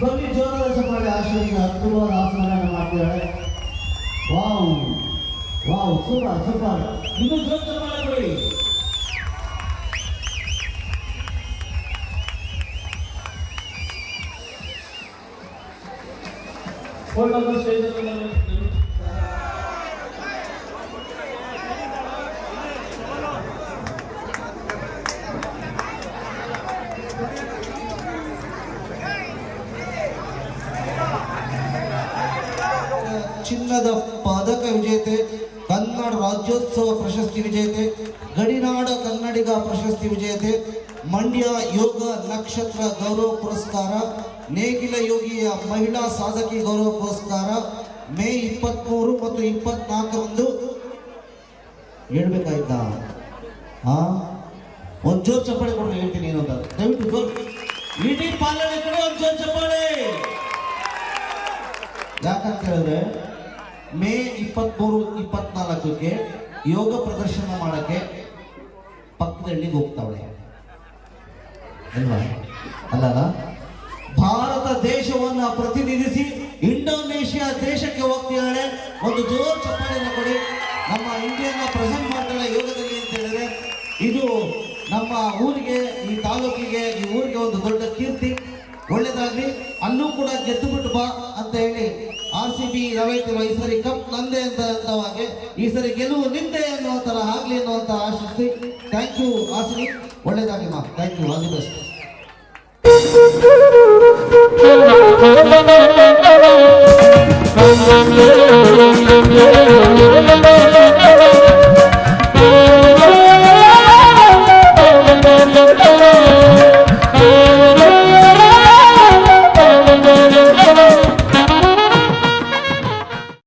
ಬನ್ನಿ ಜೋರಾದ ಚಪ್ಪಾಳೆ ಆಶ್ರಯಿಗೆ ಅದ್ಭುತವಾದ ಆಸನಗಳನ್ನು ಮಾಡ್ತಿದ್ದಾಳೆ. Wow wow super super. ಇನ್ನು ಜೋರ ಚಪ್ಪಾಳೆ ಕೊಡಿ. ಚಿನ್ನದ ಪದಕ ವಿಜೇತೆ, ಕನ್ನಡ ರಾಜ್ಯೋತ್ಸವ ಪ್ರಶಸ್ತಿ ವಿಜೇತೆ, ಗಡಿನಾಡ ಕನ್ನಡಿಗ ಪ್ರಶಸ್ತಿ ವಿಜೇತೆ, ಮಂಡ್ಯ ಯೋಗ ನಕ್ಷತ್ರ ಗೌರವ ಪುರಸ್ಕಾರ, ನೇಗಿಲ ಯೋಗಿಯ ಮಹಿಳಾ ಸಾಧಕಿ ಗೌರವ ಪುರಸ್ಕಾರ ಮೇ 23 ಮತ್ತು 24ರಂದು ಹೇಳ್ಬೇಕಾಯ್ತಾ? ಒಂದು ಜೋರ್ ಚಪ್ಪಾಳೆ ಕೊಡ್ರಿ, ಹೇಳ್ತೀನಿ ಏನು ಅಂತ. ದಯವಿಟ್ಟು ಜೋರ್ ಇಡೀ ಪಾಲನೆ ಕಡೆ ಒಂದು ಜೋರ್ ಚಪ್ಪಾಳೆ. ಯಾಕಂತ ಹೇಳಿದ್ರೆ ಮೇ 23, 24ಕ್ಕೆ ಯೋಗ ಪ್ರದರ್ಶನ ಮಾಡಕ್ಕೆ ಪಕ್ಕದ ಹಳ್ಳಿಗೆ ಹೋಗ್ತಾವಳೆ ಅಲ್ವಾ? ಅಲ್ಲ, ಭಾರತ ದೇಶವನ್ನ ಪ್ರತಿನಿಧಿಸಿ ಇಂಡೋನೇಷಿಯಾ ದೇಶಕ್ಕೆ ಹೋಗ್ತಿದ್ದಾಳೆ. ಒಂದು ಜೋರ್ ಚಪ್ಪಾಳೆಯನ್ನು ಕೊಡಿ. ನಮ್ಮ ಇಂಡಿಯಾನ ಪ್ರೆಸೆಂಟ್ ಮಾಡ್ತಾಳೆ ಯೋಗದಲ್ಲಿ ಅಂತ ಹೇಳಿದ್ರೆ ಇದು ನಮ್ಮ ಊರಿಗೆ, ಈ ತಾಲೂಕಿಗೆ, ಈ ಊರಿಗೆ ಒಂದು ದೊಡ್ಡ ಕೀರ್ತಿ. ಒಳ್ಳೇದಾಗ್ಲಿ. ಅಲ್ಲೂ ಕೂಡ ಗೆದ್ದು ಬಿಟ್ಟು ಬಾ ಅಂತ ಹೇಳಿ RCB ರವೈತಿರುವ ಈ ಸರಿ ಕಪ್ ನಂದೆ ಅಂತವಾಗೆ ಈ ಸರಿ ಗೆಲುವು ನಿಂದೆ ಅನ್ನುವ ತರ ಆಗ್ಲಿ ಅನ್ನುವಂತ ಆಶಿಸ್ತಿ. ಥ್ಯಾಂಕ್ ಯು RCB, ಒಳ್ಳೇದಾಗಿ ಮಾ. Thank you, all the best. Thank you.